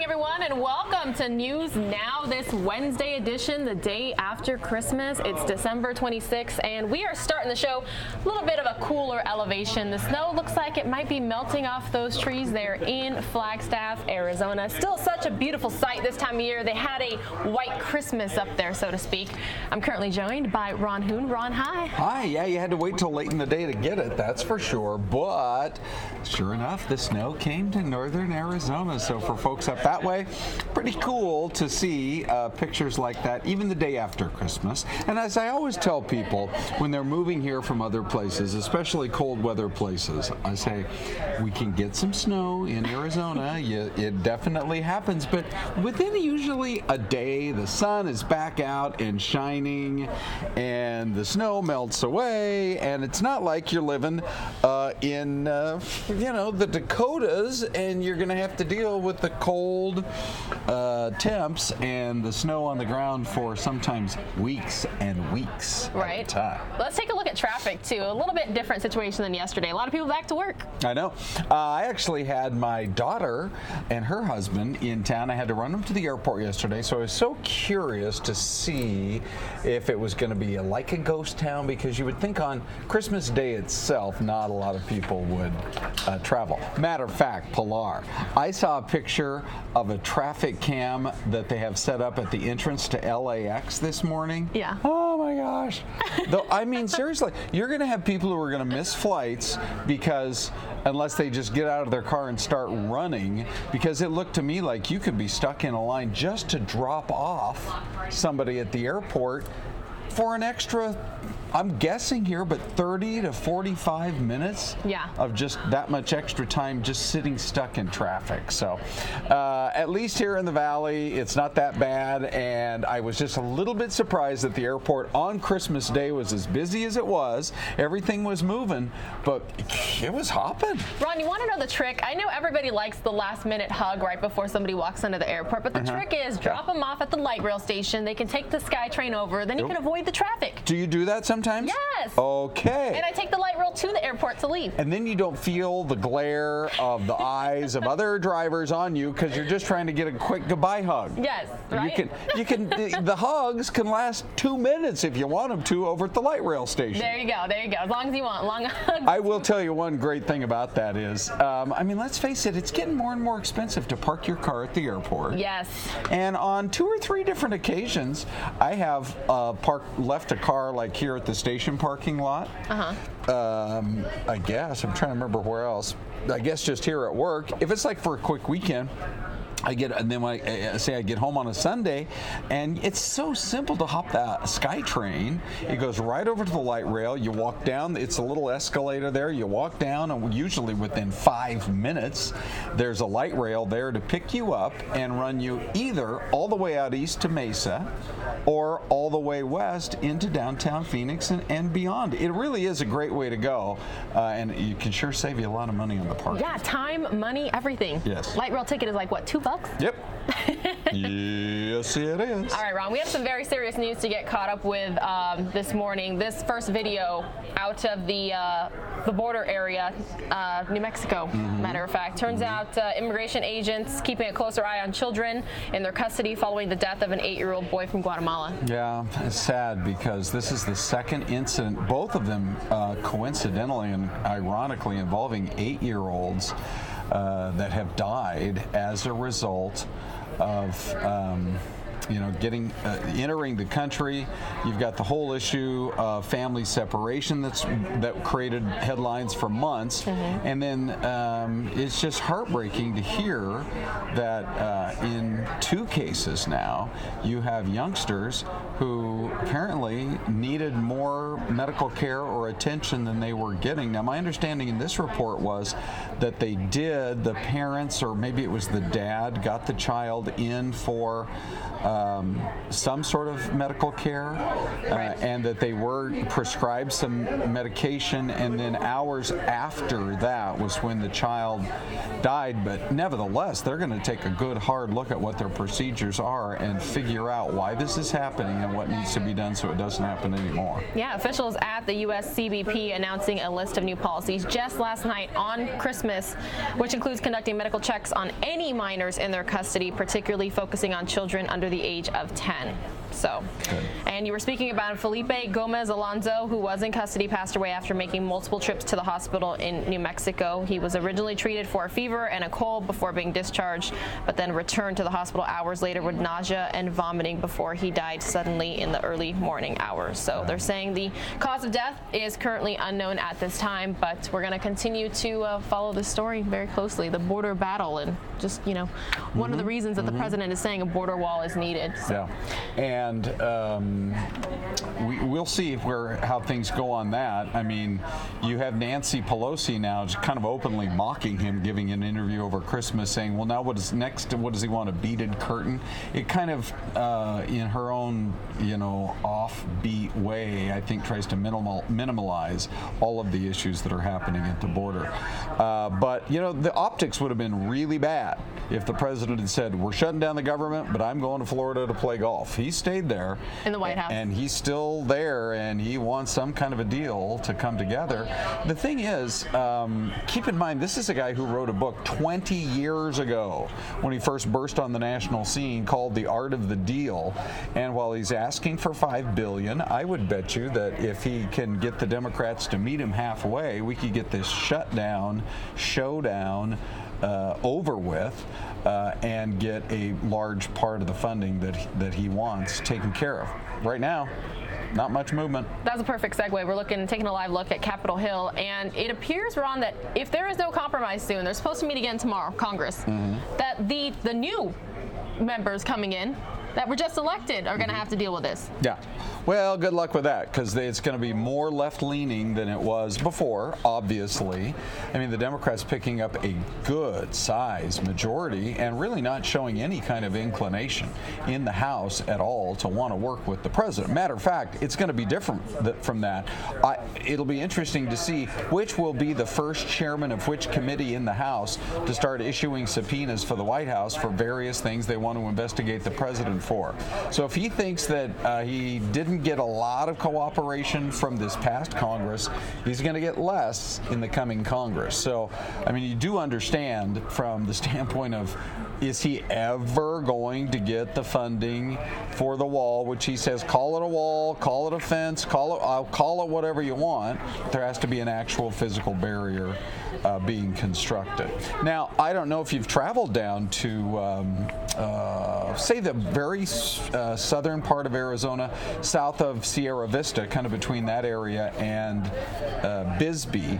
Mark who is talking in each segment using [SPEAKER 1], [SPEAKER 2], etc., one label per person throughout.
[SPEAKER 1] Everyone, and welcome to News Now, this Wednesday edition, the day after Christmas. It's December 26th, and we are starting the show a little bit of a cooler elevation. The snow looks like it might be melting off those trees there in Flagstaff, Arizona. Still such a beautiful sight this time of year. They had a white Christmas up there, so to speak. I'm currently joined by Ron Hoon. Ron, hi.
[SPEAKER 2] Hi. Yeah, you had to wait till late in the day to get it, that's for sure. But sure enough, the snow came to northern Arizona. So for folks up that way, pretty cool to see pictures like that even the day after Christmas. And as I always tell people when they're moving here from other places, especially cold weather places, I say we can get some snow in Arizona. It definitely happens, but within usually a day the sun is back out and shining and the snow melts away, and it's not like you're living in the Dakotas and you're going to have to deal with the cold temps and the snow on the ground for sometimes weeks and weeks at a time.
[SPEAKER 1] Let's take a look at traffic too. A little bit different situation than yesterday. A lot of people back to work.
[SPEAKER 2] I know. I actually had my daughter and her husband in town. I had to run them to the airport yesterday, so I was so curious to see if it was going to be like a ghost town, because you would think on Christmas Day itself not a lot of people would travel. Matter of fact, Pilar, I saw a picture of a traffic cam that they have set up at the entrance to LAX this morning.
[SPEAKER 1] Yeah.
[SPEAKER 2] Oh my gosh. I mean, seriously, you're going to have people who are going to miss flights because unless they just get out of their car and start running, because it looked to me like you could be stuck in a line just to drop off somebody at the airport for an extra, I'm guessing here, but 30 to 45 minutes of just that much extra time just sitting stuck in traffic. So at least here in the Valley, it's not that bad. And I was just a little bit surprised that the airport on Christmas Day was as busy as it was. Everything was moving, but it was hopping.
[SPEAKER 1] Ron, you want to know the trick? I know everybody likes the last minute hug right before somebody walks into the airport, but the trick is drop them off at the light rail station. They can take the SkyTrain over, then you can avoid the traffic.
[SPEAKER 2] Do you do that sometimes?
[SPEAKER 1] Yes.
[SPEAKER 2] Okay.
[SPEAKER 1] And I take the light rail to the airport to leave.
[SPEAKER 2] And then you don't feel the glare of the eyes of other drivers on you because you're just trying to get a quick goodbye hug.
[SPEAKER 1] Yes, right?
[SPEAKER 2] You can the hugs can last 2 minutes if you want them to over at the light rail station.
[SPEAKER 1] There you go. As long as you want long hugs.
[SPEAKER 2] I will tell you one great thing about that is, I mean, let's face it, it's getting more and more expensive to park your car at the airport.
[SPEAKER 1] Yes.
[SPEAKER 2] And on 2 or 3 different occasions, I have left a car like here at the station parking lot. I guess I'm trying to remember where else. I guess just here at work. If it's like for a quick weekend, and then when I get home on a Sunday, and it's so simple to hop that SkyTrain. It goes right over to the light rail. You walk down. It's a little escalator there. You walk down, and usually within 5 minutes, there's a light rail there to pick you up and run you either all the way out east to Mesa or all the way west into downtown Phoenix and beyond. It really is a great way to go, and you can sure save you a lot of money on the park.
[SPEAKER 1] Yeah, time, money, everything.
[SPEAKER 2] Yes.
[SPEAKER 1] Light rail ticket is like, what, $2?
[SPEAKER 2] Yep. Yes, it is.
[SPEAKER 1] All right, Ron, we have some very serious news to get caught up with this morning. This first video out of the border area, New Mexico, matter of fact. Turns out immigration agents keeping a closer eye on children in their custody following the death of an 8-year-old boy from Guatemala. Yeah,
[SPEAKER 2] it's sad because this is the second incident, both of them coincidentally and ironically involving 8-year-olds that have died as a result of entering the country. You've got the whole issue of family separation that created headlines for months, and then it's just heartbreaking to hear that in 2 cases now you have youngsters who apparently needed more medical care or attention than they were getting. Now, my understanding in this report was that the parents, or maybe it was the dad, got the child in for some sort of medical care, and that they were prescribed some medication, and then hours after that was when the child died. But nevertheless, they're going to take a good hard look at what their procedures are and figure out why this is happening and what needs to be done so it doesn't happen anymore.
[SPEAKER 1] Yeah, officials at the U.S. CBP announcing a list of new policies just last night on Christmas, which includes conducting medical checks on any minors in their custody, particularly focusing on children under the age of 10. So, and you were speaking about Felipe Gomez Alonso, who was in custody, passed away after making multiple trips to the hospital in New Mexico. He was originally treated for a fever and a cold before being discharged, but then returned to the hospital hours later with nausea and vomiting before he died suddenly in the early morning hours. So they're saying the cause of death is currently unknown at this time, but we're going to continue to follow this story very closely, the border battle, and just, you know, one of the reasons that the president is saying a border wall is needed. So.
[SPEAKER 2] Yeah. And we'll see how things go on that. I mean, you have Nancy Pelosi now just kind of openly mocking him, giving an interview over Christmas, saying, well, now what is next? What does he want, a beaded curtain? It kind of, in her own, you know, offbeat way, I think tries to minimalize all of the issues that are happening at the border. But, you know, the optics would have been really bad if the president had said, we're shutting down the government, but I'm going to Florida to play golf. He stayed there
[SPEAKER 1] in the White House,
[SPEAKER 2] and he's still there, and he wants some kind of a deal to come together. The thing is, keep in mind, this is a guy who wrote a book 20 years ago when he first burst on the national scene called The Art of the Deal. And while he's asking for $5 billion, I would bet you that if he can get the Democrats to meet him halfway, we could get this shutdown, showdown over with, and get a large part of the funding that he wants taken care of. Right now, not much movement.
[SPEAKER 1] That's a perfect segue. We're taking a live look at Capitol Hill, and it appears, Ron, that if there is no compromise soon, they're supposed to meet again tomorrow, Congress, that the new members coming in that were just elected are going to have to deal with this.
[SPEAKER 2] Yeah. Well, good luck with that, because it's going to be more left-leaning than it was before, obviously. I mean, the Democrats picking up a good-sized majority and really not showing any kind of inclination in the House at all to want to work with the president. Matter of fact, it's going to be different from that. It'll be interesting to see which will be the first chairman of which committee in the House to start issuing subpoenas for the White House for various things they want to investigate the president for. So if he thinks that he didn't get a lot of cooperation from this past Congress, he's going to get less in the coming Congress. So, I mean, you do understand from the standpoint of, is he ever going to get the funding for the wall, which he says, call it a wall, call it a fence, I'll call it whatever you want. There has to be an actual physical barrier being constructed. Now, I don't know if you've traveled down to, say, the very southern part of Arizona, south of Sierra Vista, kind of between that area and Bisbee.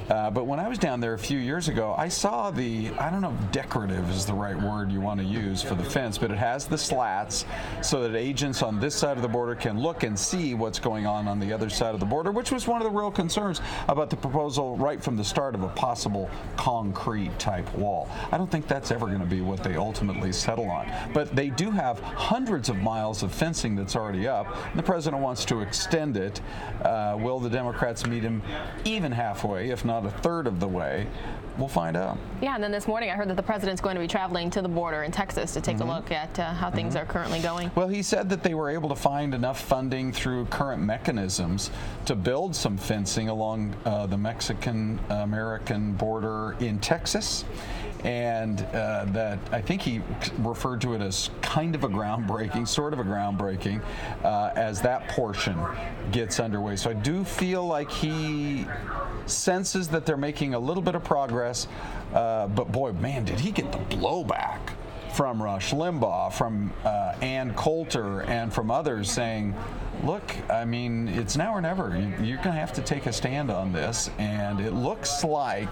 [SPEAKER 2] But when I was down there a few years ago, I saw I don't know if decorative is the right word you want to use for the fence, but it has the slats so that agents on this side of the border can look and see what's going on the other side of the border, which was one of the real concerns about the proposal right from the start of a possible concrete type wall. I don't think that's ever going to be what they ultimately settle on. But they do have hundreds of miles of fencing that's already up. The president wants to extend it. Will the Democrats meet him even halfway, if not a third of the way? We'll find out.
[SPEAKER 1] Yeah, and then this morning I heard that the president's going to be traveling to the border in Texas to take a look at how things are currently going.
[SPEAKER 2] Well, he said that they were able to find enough funding through current mechanisms to build some fencing along the Mexican-American border in Texas. And that I think he referred to it as kind of a groundbreaking, sort of a groundbreaking, as that portion gets underway. So I do feel like he senses that they're making a little bit of progress, but boy, man, did he get the blowback from Rush Limbaugh, from Ann Coulter, and from others saying, look, I mean, it's now or never. You're going to have to take a stand on this, and it looks like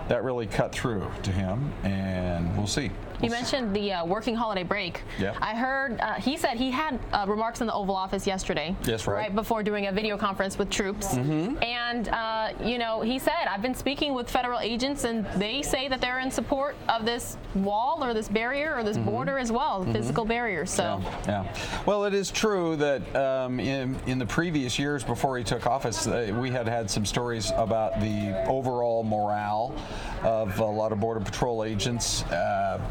[SPEAKER 2] that really cut through to him, and we'll see.
[SPEAKER 1] You mentioned the working holiday break.
[SPEAKER 2] Yeah.
[SPEAKER 1] I heard he said he had remarks in the Oval Office yesterday.
[SPEAKER 2] Yes, right
[SPEAKER 1] before doing a video conference with troops. And, you know, he said, I've been speaking with federal agents, and they say that they're in support of this wall or this barrier or this border as well, physical barrier. So.
[SPEAKER 2] Yeah. Well, it is true that in the previous years before he took office, we had some stories about the overall morale of a lot of Border Patrol agents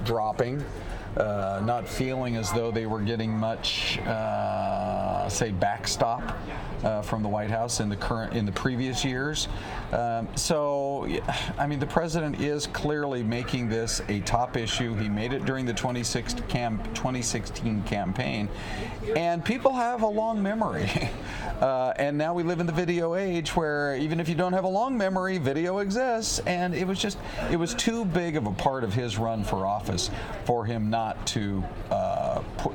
[SPEAKER 2] dropping, not feeling as though they were getting much, say, backstop from the White House in the previous years. So, I mean, the president is clearly making this a top issue. He made it during the 2016 campaign, and people have a long memory. And now we live in the video age where even if you don't have a long memory, video exists, and it was too big of a part of his run for office for him not to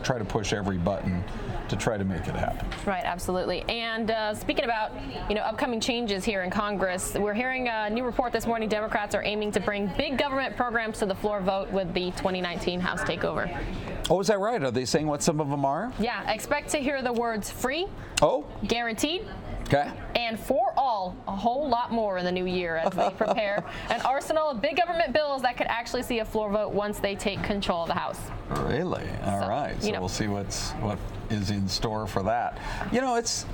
[SPEAKER 2] try to push every button to try to make it happen.
[SPEAKER 1] Right, absolutely. And speaking about, you know, upcoming changes here in Congress, we're hearing a new report this morning. Democrats are aiming to bring big government programs to the floor vote with the 2019 House takeover.
[SPEAKER 2] Oh, is that right? Are they saying what some of them are?
[SPEAKER 1] Yeah, expect to hear the words free, guaranteed,
[SPEAKER 2] okay,
[SPEAKER 1] and for all, a whole lot more in the new year as they prepare an arsenal of big government bills that could actually see a floor vote once they take control of the House.
[SPEAKER 2] Really? All right. So we'll see what is in store for that. You know, it's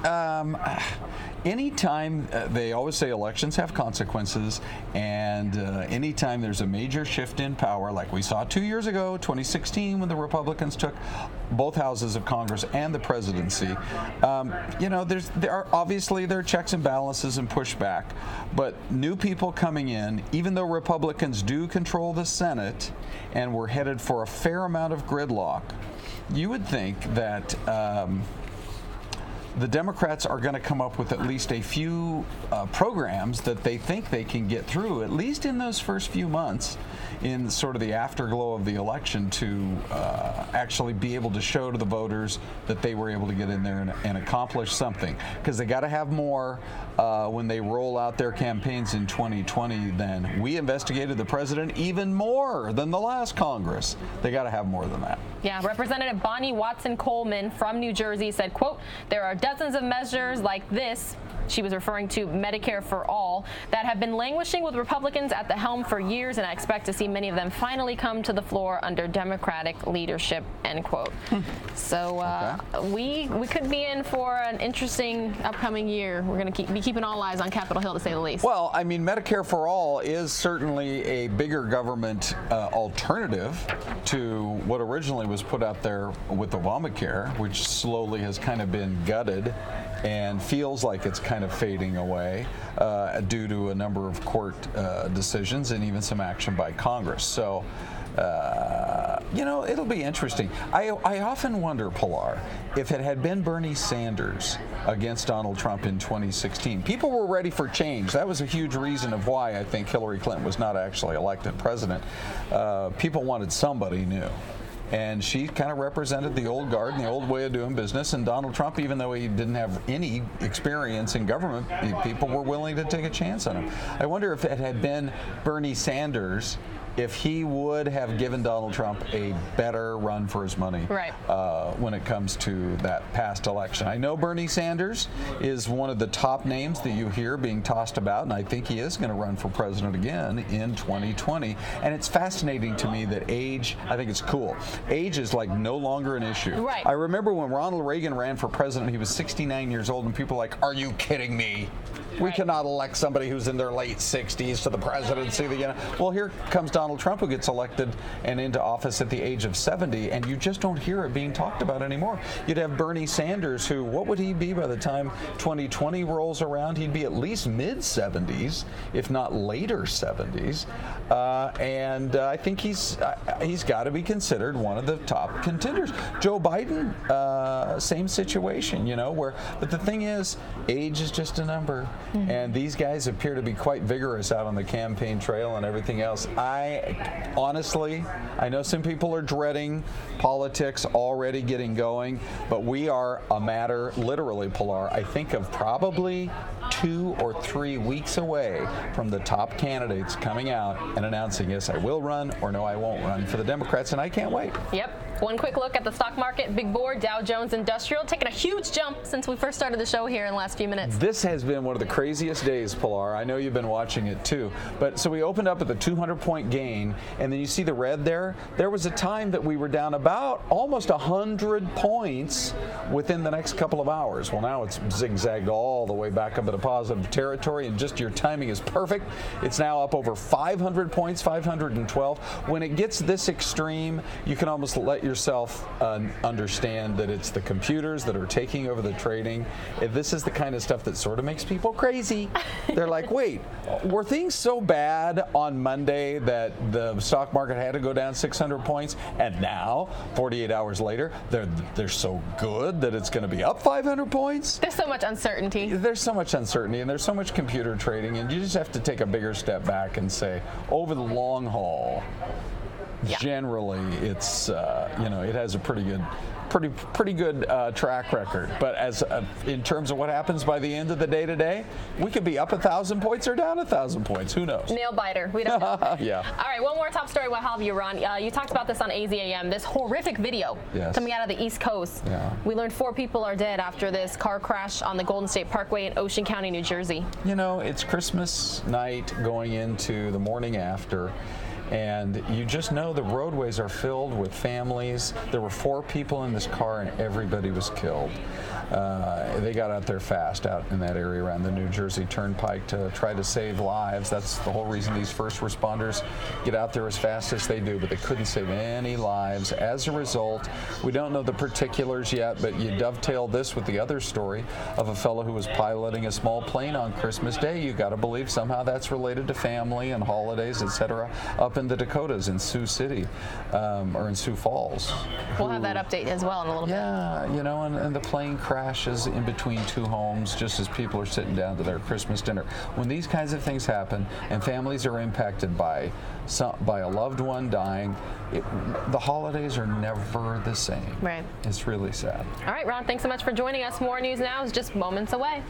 [SPEAKER 2] anytime they always say elections have consequences, and anytime there's a major shift in power, like we saw 2 years ago, 2016, when the Republicans took both houses of Congress and the presidency, you know, there are checks and balances and pushback, but new people coming in, even though Republicans do control the Senate, and we're headed for a fair amount of gridlock, you would think that the Democrats are going to come up with at least a few programs that they think they can get through, at least in those first few months, in sort of the afterglow of the election, to actually be able to show to the voters that they were able to get in there and accomplish something. Because they got to have more when they roll out their campaigns in 2020 than we investigated the president even more than the last Congress. They got to have more than that.
[SPEAKER 1] Yeah, Representative Bonnie Watson-Coleman from New Jersey said, quote, there are dozens of measures like this, she was referring to Medicare for All, that have been languishing with Republicans at the helm for years, and I expect to see many of them finally come to the floor under Democratic leadership, end quote. So we could be in for an interesting upcoming year. We're going to be keeping all eyes on Capitol Hill, to say the least.
[SPEAKER 2] Well, I mean, Medicare for All is certainly a bigger government alternative to what originally was put out there with Obamacare, which slowly has kind of been gutted and feels like it's kind of fading away due to a number of court decisions and even some action by Congress. So, you know, it'll be interesting. I often wonder, Pilar, if it had been Bernie Sanders against Donald Trump in 2016, people were ready for change. That was a huge reason of why I think Hillary Clinton was not actually elected president. People wanted somebody new. And she kind of represented the old guard and the old way of doing business. And Donald Trump, even though he didn't have any experience in government, people were willing to take a chance on him. I wonder if it had been Bernie Sanders, if he would have given Donald Trump a better run for his money when it comes to that past election. I know Bernie Sanders is one of the top names that you hear being tossed about, and I think he is going to run for president again in 2020. And it's fascinating to me that age, I think it's cool. Age is like no longer an issue.
[SPEAKER 1] Right.
[SPEAKER 2] I remember when Ronald Reagan ran for president, he was 69 years old, and people were like, are you kidding me? We cannot elect somebody who's in their late 60s to the presidency. Well, here comes Donald Trump, who gets elected and into office at the age of 70, and you just don't hear it being talked about anymore. You'd have Bernie Sanders, who, what would he be by the time 2020 rolls around? He'd be at least mid-70s, if not later 70s. And I think he's got to be considered one of the top contenders. Joe Biden, same situation, but the thing is, age is just a number. and these guys appear to be quite vigorous out on the campaign trail and everything else. Honestly, I know some people are dreading politics already getting going, but we are a matter, literally, Pilar, I think of probably 2 or 3 weeks away from the top candidates coming out and announcing, yes, I will run, or no, I won't run for the Democrats, and I can't wait.
[SPEAKER 1] Yep. One quick look at the stock market. Big board, Dow Jones Industrial, taking a huge jump since we first started the show here in the last few minutes.
[SPEAKER 2] This has been one of the craziest days, Pilar. I know you've been watching it too. But so we opened up with a 200-point gain, and then you see the red there. There was a time that we were down about almost 100 points within the next couple of hours. Well, now it's zigzagged all the way back up into positive territory, and just your timing is perfect. It's now up over 500 points, 512. When it gets this extreme, you can almost let yourself understand that it's the computers that are taking over the trading. This is the kind of stuff that sort of makes people crazy. They're like, wait, were things so bad on Monday that the stock market had to go down 600 points, and now 48 hours later they're so good that it's going to be up 500 points?
[SPEAKER 1] There's so much uncertainty.
[SPEAKER 2] There's so much uncertainty, and there's so much computer trading, and you just have to take a bigger step back and say, over the long haul, generally, it's it has a pretty good track record. But as in terms of what happens by the end of the day today, we could be up 1,000 points or down 1,000 points. Who knows?
[SPEAKER 1] Nail biter. We don't know.
[SPEAKER 2] Yeah.
[SPEAKER 1] All right. One more top story. We'll have you, Ron. You talked about this on AZAM. This horrific video coming out of the East Coast.
[SPEAKER 2] Yeah.
[SPEAKER 1] We learned 4 people are dead after this car crash on the Golden State Parkway in Ocean County, New Jersey.
[SPEAKER 2] You know, it's Christmas night going into the morning after. And you just know the roadways are filled with families. There were 4 people in this car, and everybody was killed. They got out there fast out in that area around the New Jersey Turnpike to try to save lives. That's the whole reason these first responders get out there as fast as they do, but they couldn't save any lives. As a result, we don't know the particulars yet, but you dovetail this with the other story of a fellow who was piloting a small plane on Christmas Day. You got to believe somehow that's related to family and holidays, etc., up in the Dakotas, in Sioux City, or in Sioux Falls.
[SPEAKER 1] We'll have that update as well in a little bit.
[SPEAKER 2] Yeah, you know, and the plane crashes in between 2 homes just as people are sitting down to their Christmas dinner. When these kinds of things happen and families are impacted by a loved one dying, the holidays are never the same.
[SPEAKER 1] Right.
[SPEAKER 2] It's really sad.
[SPEAKER 1] All right, Ron, thanks so much for joining us. More news now is just moments away.